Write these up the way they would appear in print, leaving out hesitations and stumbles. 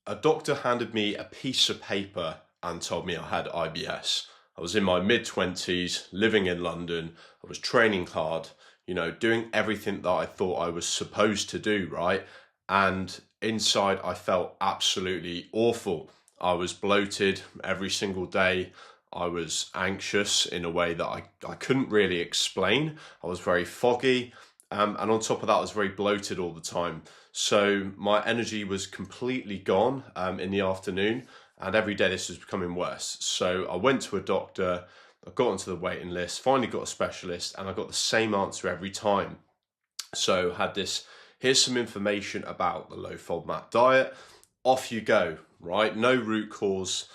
A doctor handed me a piece of paper and told me I had IBS. I was in my mid-20s, living in London. I was training hard, doing everything that I thought I was supposed to do, right? And inside, I felt absolutely awful. I was bloated every single day. I was anxious in a way that I couldn't really explain. I was very foggy. And on top of that, I was very bloated all the time. So my energy was completely gone in the afternoon, and every day this was becoming worse. So I went to a doctor, I got onto the waiting list, finally got a specialist, and I got the same answer every time. So had this, here's some information about the low FODMAP diet, off you go, right? No root cause,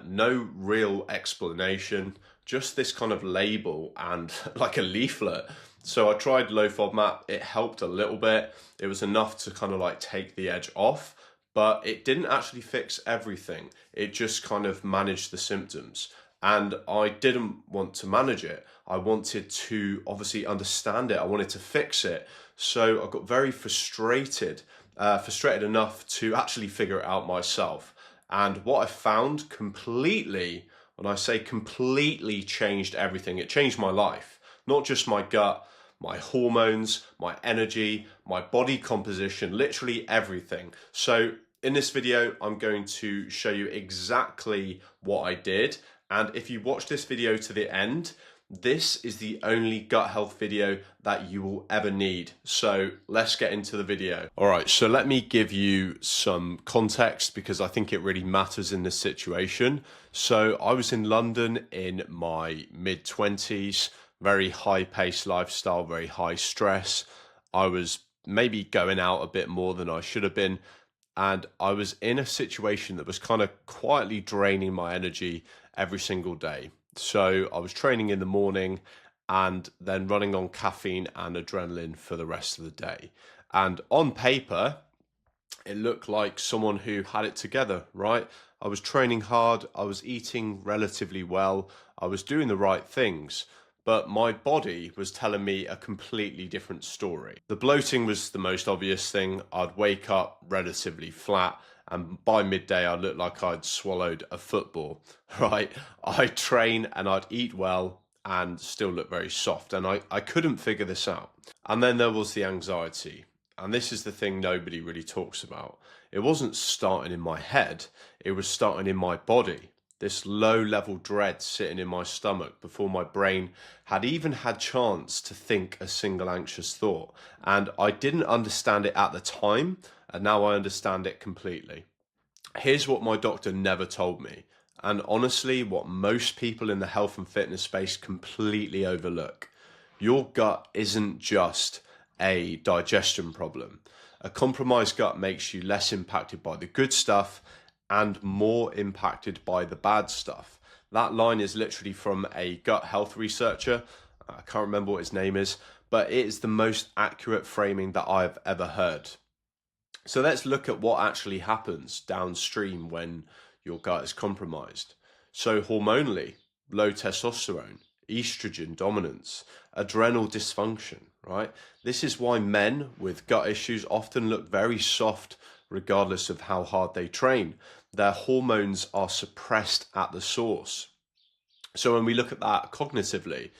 no real explanation, just this kind of label and like a leaflet. So I tried low FODMAP, it helped a little bit. It was enough to kind of like take the edge off, but it didn't actually fix everything. It just kind of managed the symptoms. And I didn't want to manage it. I wanted to obviously understand it. I wanted to fix it. So I got very frustrated enough to actually figure it out myself. And what I found completely, when I say completely, changed everything. It changed my life, not just my gut, my hormones, my energy, my body composition, literally everything. So in this video, I'm going to show you exactly what I did. And if you watch this video to the end, this is the only gut health video that you will ever need. So let's get into the video. All right, so let me give you some context because I think it really matters in this situation. So I was in London in my mid-20s, very high-paced lifestyle, very high stress. I was maybe going out a bit more than I should have been. And I was in a situation that was kind of quietly draining my energy every single day. So I was training in the morning and then running on caffeine and adrenaline for the rest of the day. And on paper, it looked like someone who had it together, right? I was training hard, I was eating relatively well, I was doing the right things, but my body was telling me a completely different story. The bloating was the most obvious thing. I'd wake up relatively flat, and by midday I looked like I'd swallowed a football, right? I'd train and I'd eat well and still look very soft, and I couldn't figure this out. And then there was the anxiety. And this is the thing nobody really talks about. It wasn't starting in my head, it was starting in my body. This low level dread sitting in my stomach before my brain had even had chance to think a single anxious thought. And I didn't understand it at the time, and now I understand it completely. Here's what my doctor never told me, and honestly, what most people in the health and fitness space completely overlook. Your gut isn't just a digestion problem. A compromised gut makes you less impacted by the good stuff and more impacted by the bad stuff. That line is literally from a gut health researcher. I can't remember what his name is, but it is the most accurate framing that I've ever heard. So let's look at what actually happens downstream when your gut is compromised. So hormonally, low testosterone, estrogen dominance, adrenal dysfunction, right? This is why men with gut issues often look very soft regardless of how hard they train. Their hormones are suppressed at the source. So when we look at that cognitively,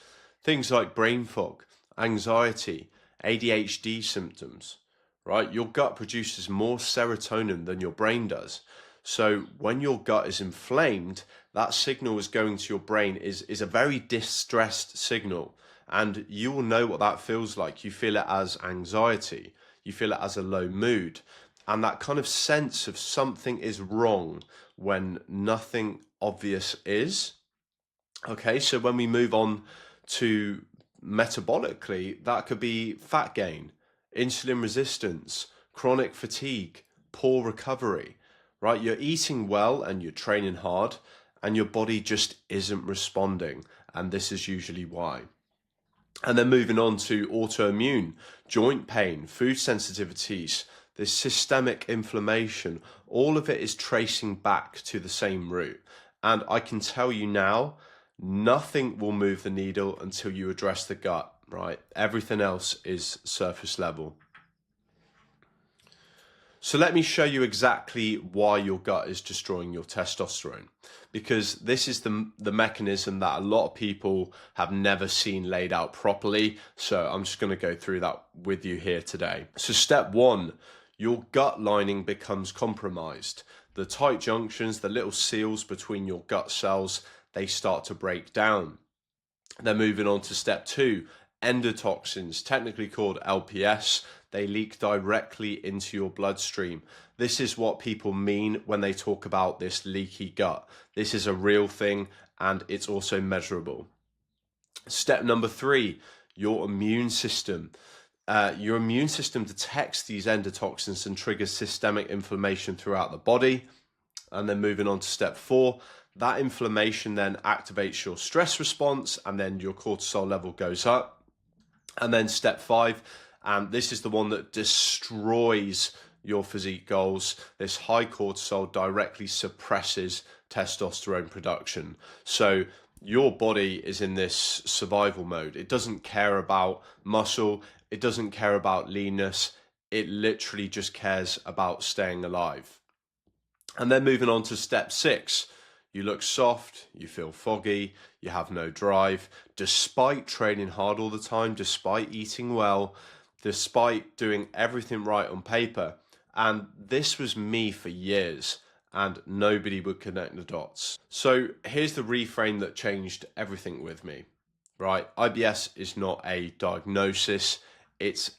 things like brain fog, anxiety, ADHD symptoms, right? Your gut produces more serotonin than your brain does. So when your gut is inflamed, that signal is going to your brain is a very distressed signal. And you will know what that feels like. You feel it as anxiety. You feel it as a low mood. And that kind of sense of something is wrong when nothing obvious is. Okay, so when we move on to metabolically, that could be fat gain, insulin resistance, chronic fatigue, poor recovery, right? You're eating well and you're training hard and your body just isn't responding. And this is usually why. And then moving on to autoimmune, joint pain, food sensitivities, this systemic inflammation, all of it is tracing back to the same root. And I can tell you now, nothing will move the needle until you address the gut, right? Everything else is surface level. So let me show you exactly why your gut is destroying your testosterone, because this is the mechanism that a lot of people have never seen laid out properly. So I'm just going to go through that with you here today. So step one, your gut lining becomes compromised. The tight junctions, the little seals between your gut cells, they start to break down. Then moving on to step two, endotoxins, technically called LPS, they leak directly into your bloodstream. This is what people mean when they talk about this leaky gut. This is a real thing, and it's also measurable. Step number three, your immune system. Your immune system detects these endotoxins and triggers systemic inflammation throughout the body. And then moving on to step four, that inflammation then activates your stress response, and then your cortisol level goes up. And then step five, and this is the one that destroys your physique goals. This high cortisol directly suppresses testosterone production. So your body is in this survival mode. It doesn't care about muscle. It doesn't care about leanness. It literally just cares about staying alive. And then moving on to step six, you look soft, you feel foggy, you have no drive, despite training hard all the time, despite eating well, despite doing everything right on paper. And this was me for years, and nobody would connect the dots. So here's the reframe that changed everything with me, right? IBS is not a diagnosis. It's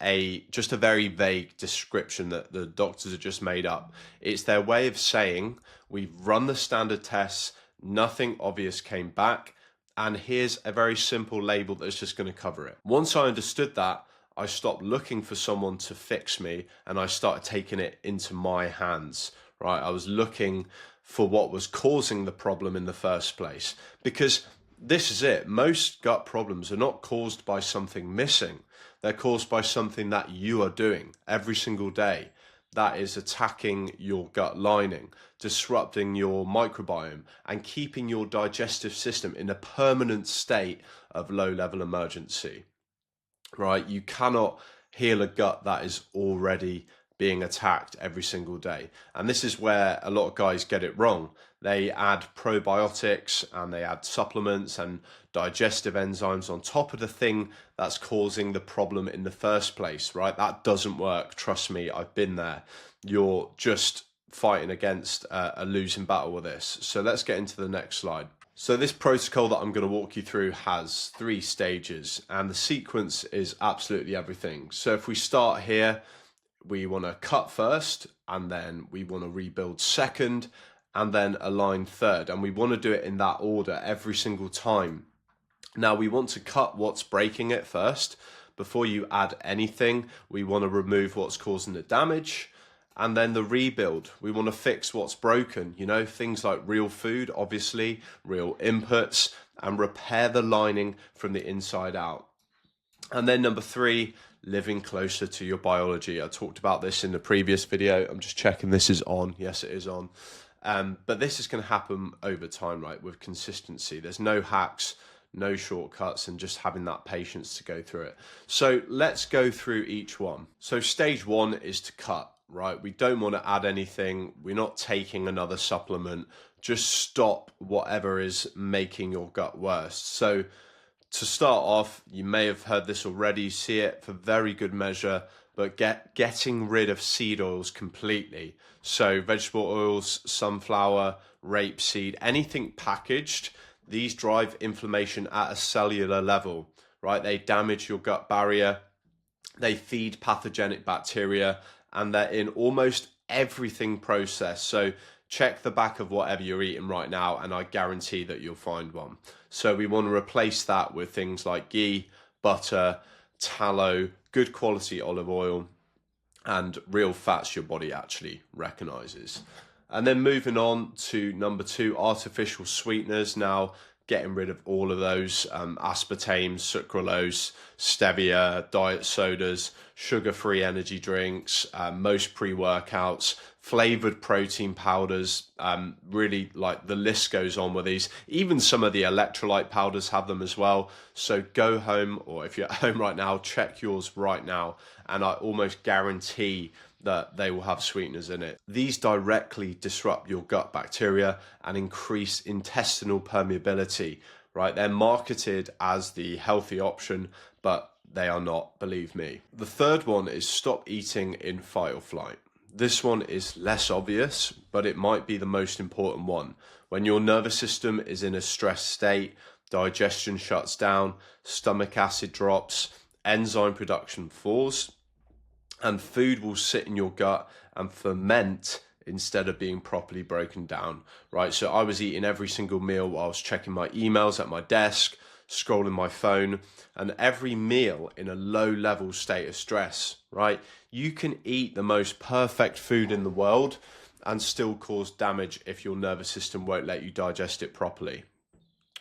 just a very vague description that the doctors have just made up. It's their way of saying, we've run the standard tests, nothing obvious came back, and here's a very simple label that's just going to cover it. Once I understood that, I stopped looking for someone to fix me, and I started taking it into my hands, right? I was looking for what was causing the problem in the first place, because this is it. Most gut problems are not caused by something missing. They're caused by something that you are doing every single day that is attacking your gut lining, disrupting your microbiome, and keeping your digestive system in a permanent state of low-level emergency, right? You cannot heal a gut that is already being attacked every single day. And this is where a lot of guys get it wrong. They add probiotics and they add supplements and digestive enzymes on top of the thing that's causing the problem in the first place, right? That doesn't work. Trust me, I've been there. You're just fighting against a losing battle with this. So let's get into the next slide. So this protocol that I'm going to walk you through has 3 stages, and the sequence is absolutely everything. So if we start here, we want to cut first, and then we want to rebuild second, and then align third. And we want to do it in that order every single time. Now we want to cut what's breaking it first. Before you add anything, we want to remove what's causing the damage. And then the rebuild, we want to fix what's broken, you know, things like real food, obviously, real inputs, and repair the lining from the inside out. And then number 3, living closer to your biology. I talked about this in the previous video. I'm just checking this is on. Yes, it is on. But this is going to happen over time, right, with consistency. There's no hacks, no shortcuts, and just having that patience to go through it. So let's go through each one. So stage 1 is to cut, right? We don't want to add anything. We're not taking another supplement. Just stop whatever is making your gut worse. So to start off, you may have heard this already, see it for very good measure, but getting rid of seed oils completely. So vegetable oils, sunflower, rapeseed, anything packaged, these drive inflammation at a cellular level, right? They damage your gut barrier, they feed pathogenic bacteria, and they're in almost everything processed. So check the back of whatever you're eating right now, and I guarantee that you'll find one. So we want to replace that with things like ghee, butter, tallow, good quality olive oil, and real fats your body actually recognizes. And then moving on to number 2, artificial sweeteners. Now, getting rid of all of those aspartame, sucralose, stevia, diet sodas, sugar-free energy drinks, most pre-workouts, flavored protein powders, really, like, the list goes on with these. Even some of the electrolyte powders have them as well. So go home, or if you're at home right now, check yours right now, and I almost guarantee that they will have sweeteners in it. These directly disrupt your gut bacteria and increase intestinal permeability, right? They're marketed as the healthy option, but they are not, believe me. The third one is stop eating in fight or flight. This one is less obvious, but it might be the most important one. When your nervous system is in a stressed state, digestion shuts down, stomach acid drops, enzyme production falls, and food will sit in your gut and ferment instead of being properly broken down, right? So I was eating every single meal while I was checking my emails at my desk, scrolling my phone, and every meal in a low level state of stress, right? You can eat the most perfect food in the world and still cause damage if your nervous system won't let you digest it properly.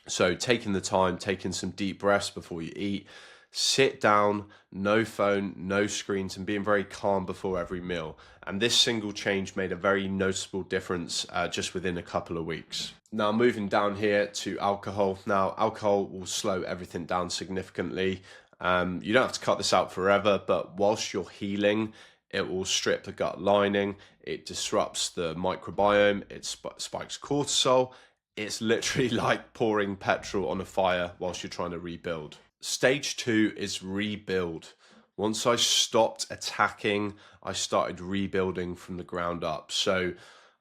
So taking the time, taking some deep breaths before you eat, sit down, no phone, no screens, and being very calm before every meal. And this single change made a very noticeable difference just within a couple of weeks. Now moving down here to alcohol. Now alcohol will slow everything down significantly. You don't have to cut this out forever, but whilst you're healing, it will strip the gut lining, it disrupts the microbiome, it spikes cortisol. It's literally like pouring petrol on a fire whilst you're trying to rebuild. Stage 2 is rebuild. Once I stopped attacking, I started rebuilding from the ground up. So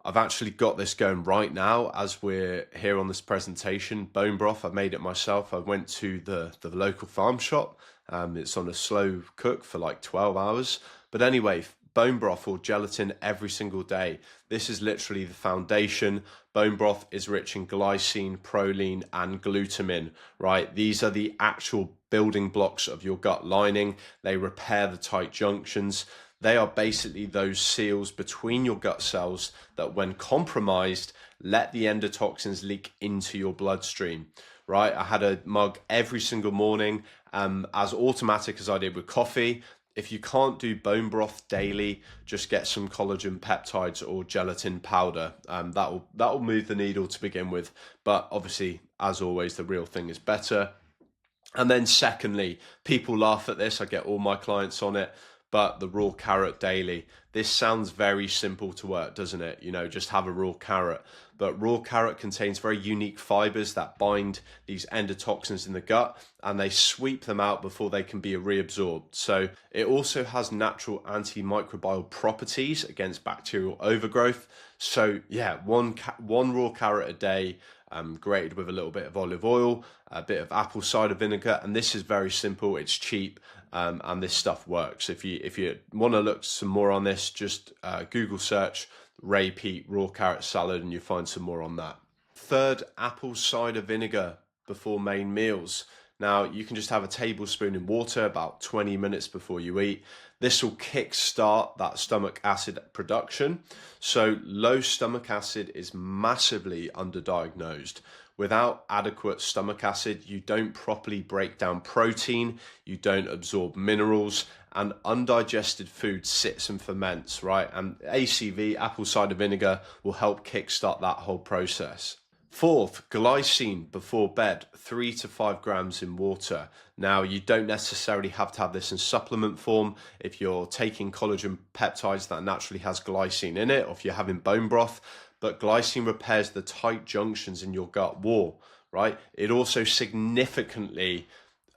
I've actually got this going right now as we're here on this presentation. Bone broth, I've made it myself. I went to the local farm shop. It's on a slow cook for like 12 hours. But anyway, bone broth or gelatin every single day. This is literally the foundation. Bone broth is rich in glycine, proline, and glutamine, right? These are the actual building blocks of your gut lining. They repair the tight junctions. They are basically those seals between your gut cells that, when compromised, let the endotoxins leak into your bloodstream, right? I had a mug every single morning, as automatic as I did with coffee. If you can't do bone broth daily, just get some collagen peptides or gelatin powder. That'll move the needle to begin with. But obviously, as always, the real thing is better. And then secondly, people laugh at this. I get all my clients on it. But the raw carrot daily. This sounds very simple to work, doesn't it? You know, just have a raw carrot. But raw carrot contains very unique fibers that bind these endotoxins in the gut, and they sweep them out before they can be reabsorbed. So it also has natural antimicrobial properties against bacterial overgrowth. So yeah, one raw carrot a day, grated with a little bit of olive oil, a bit of apple cider vinegar, and this is very simple. It's cheap. And this stuff works. If you want to look some more on this, just Google search Ray Peat raw carrot salad and you'll find some more on that. Third, apple cider vinegar before main meals. Now you can just have a tablespoon in water about 20 minutes before you eat. This will kickstart that stomach acid production. So low stomach acid is massively underdiagnosed. Without adequate stomach acid, you don't properly break down protein, you don't absorb minerals, and undigested food sits and ferments, right? And ACV, apple cider vinegar, will help kickstart that whole process. Fourth, glycine before bed, 3 to 5 grams in water. Now, you don't necessarily have to have this in supplement form. If you're taking collagen peptides that naturally has glycine in it, or if you're having bone broth, but glycine repairs the tight junctions in your gut wall, right? It also significantly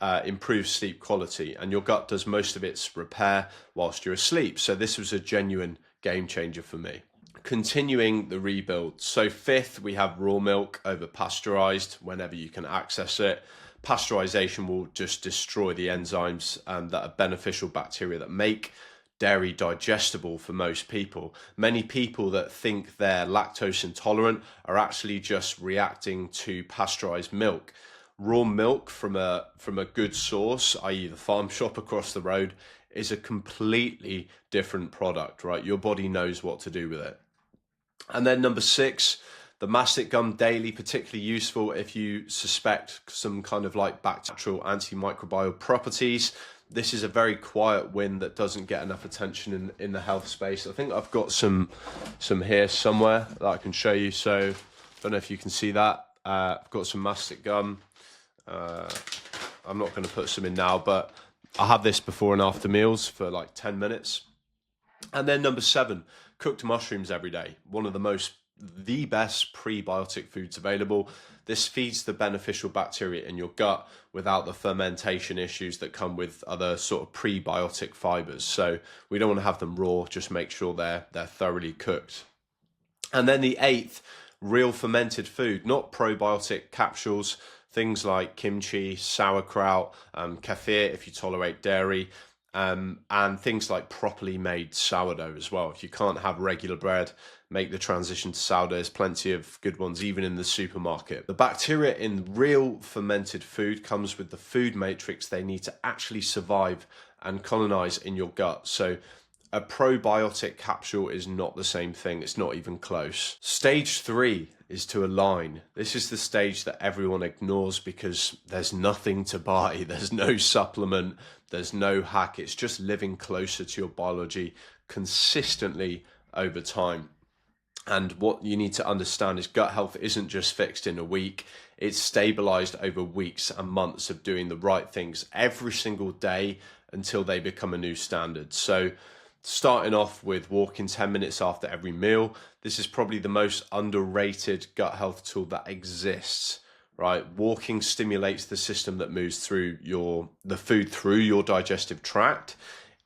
improves sleep quality, and your gut does most of its repair whilst you're asleep. So this was a genuine game changer for me. Continuing the rebuild. So fifth, we have raw milk over pasteurized whenever you can access it. Pasteurization will just destroy the enzymes that are beneficial bacteria that make dairy digestible for most people. Many people that think they're lactose intolerant are actually just reacting to pasteurized milk. Raw milk from a good source, i.e. the farm shop across the road, is a completely different product, right? Your body knows what to do with it. And then number 6, the mastic gum daily, particularly useful if you suspect some kind of like bacterial antimicrobial properties. This is a very quiet win that doesn't get enough attention in the health space. I think I've got some here somewhere that I can show you. So I don't know if you can see that. I've got some mastic gum. I'm not going to put some in now, but I have this before and after meals for like 10 minutes. And then number 7, cooked mushrooms every day. One of the best prebiotic foods available. This feeds the beneficial bacteria in your gut without the fermentation issues that come with other sort of prebiotic fibers. So we don't want to have them raw, just make sure they're thoroughly cooked. And then the 8th, real fermented food, not probiotic capsules, things like kimchi, sauerkraut, kefir if you tolerate dairy, and things like properly made sourdough as well. If you can't have regular bread, make the transition to sourdough. There's plenty of good ones, even in the supermarket. The bacteria in real fermented food comes with the food matrix they need to actually survive and colonize in your gut. So a probiotic capsule is not the same thing. It's not even close. Stage 3 is to align. This is the stage that everyone ignores because there's nothing to buy. There's no supplement. There's no hack. It's just living closer to your biology consistently over time. And what you need to understand is gut health isn't just fixed in a week. It's stabilized over weeks and months of doing the right things every single day until they become a new standard. So starting off with walking 10 minutes after every meal. This is probably the most underrated gut health tool that exists, right? Walking stimulates the system that moves through the food through your digestive tract.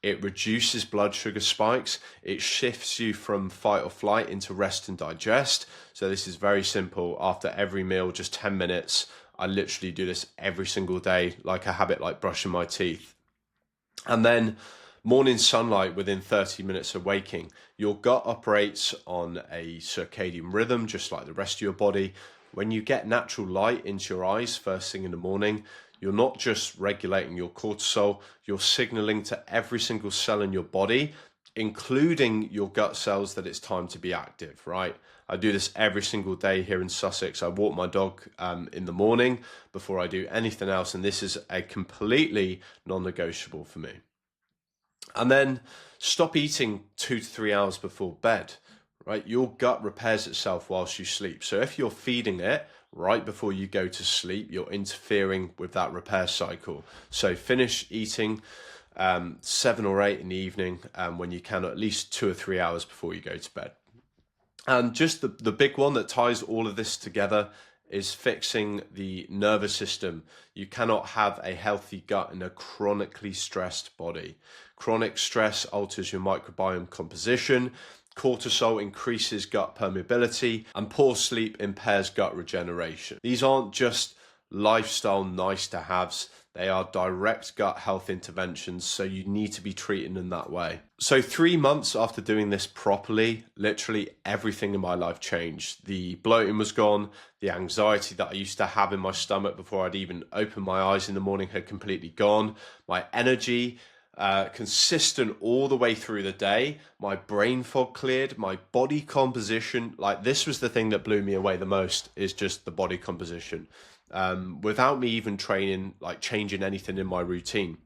It reduces blood sugar spikes. It shifts you from fight or flight into rest and digest. So this is very simple. After every meal, just 10 minutes. I literally do this every single day, like a habit like brushing my teeth. And then morning sunlight within 30 minutes of waking. Your gut operates on a circadian rhythm, just like the rest of your body. When you get natural light into your eyes first thing in the morning, you're not just regulating your cortisol, you're signaling to every single cell in your body, including your gut cells, that it's time to be active, right? I do this every single day here in Sussex. I walk my dog in the morning before I do anything else, and this is a completely non-negotiable for me. And then stop eating 2 to 3 hours before bed, right? Your gut repairs itself whilst you sleep. So if you're feeding it right before you go to sleep, you're interfering with that repair cycle. So finish eating 7 or 8 in the evening when you can, at least 2 or 3 hours before you go to bed. And just the big one that ties all of this together is fixing the nervous system. You cannot have a healthy gut in a chronically stressed body. Chronic stress alters your microbiome composition. Cortisol increases gut permeability, and poor sleep impairs gut regeneration. These aren't just lifestyle nice to haves. They are direct gut health interventions, so you need to be treating them that way. So 3 months after doing this properly, literally everything in my life changed. The bloating was gone. The anxiety that I used to have in my stomach before I'd even open my eyes in the morning had completely gone. My energy, consistent all the way through the day. My brain fog cleared. My body composition, like this was the thing that blew me away the most, is just the body composition. Without me even training, like changing anything in my routine.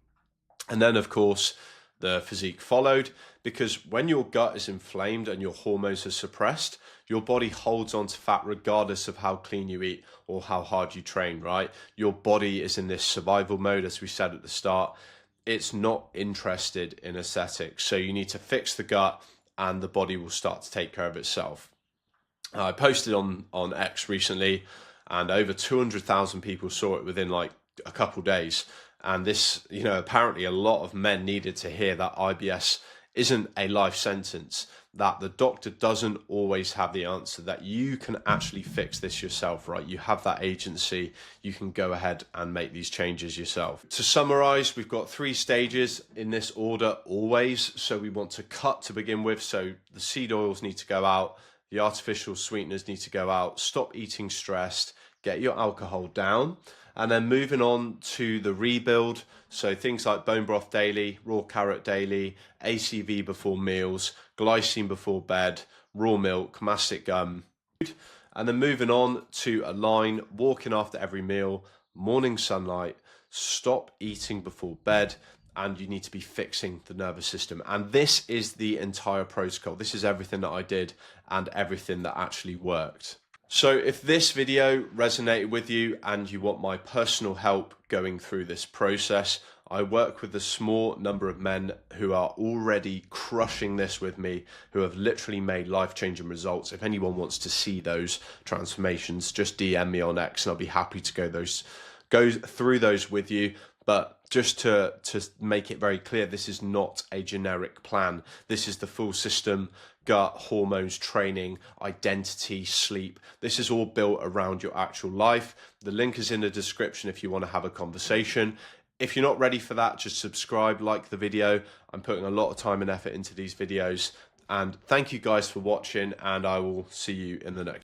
And then of course the physique followed, because when your gut is inflamed and your hormones are suppressed, your body holds on to fat regardless of how clean you eat or how hard you train, right? Your body is in this survival mode, as we said at the start. It's not interested in aesthetics. So you need to fix the gut and the body will start to take care of itself. I posted on X recently, and over 200,000 people saw it within like a couple days. And this, apparently a lot of men needed to hear that IBS isn't a life sentence, that the doctor doesn't always have the answer, that you can actually fix this yourself, right? You have that agency, you can go ahead and make these changes yourself. To summarize, we've got 3 stages in this order always. So we want to cut to begin with. So the seed oils need to go out, the artificial sweeteners need to go out, stop eating stressed, get your alcohol down, and then moving on to the rebuild. So things like bone broth daily, raw carrot daily, ACV before meals, glycine before bed, raw milk, mastic gum. And then moving on to align, walking after every meal, morning sunlight, stop eating before bed, and you need to be fixing the nervous system. And this is the entire protocol. This is everything that I did and everything that actually worked. So if this video resonated with you and you want my personal help going through this process, I work with a small number of men who are already crushing this with me, who have literally made life-changing results. If anyone wants to see those transformations, just DM me on X and I'll be happy to go through those with you. But just to make it very clear, this is not a generic plan. This is the full system: gut, hormones, training, identity, sleep. This is all built around your actual life. The link is in the description if you want to have a conversation. If you're not ready for that, just subscribe, like the video. I'm putting a lot of time and effort into these videos. And thank you guys for watching, and I will see you in the next.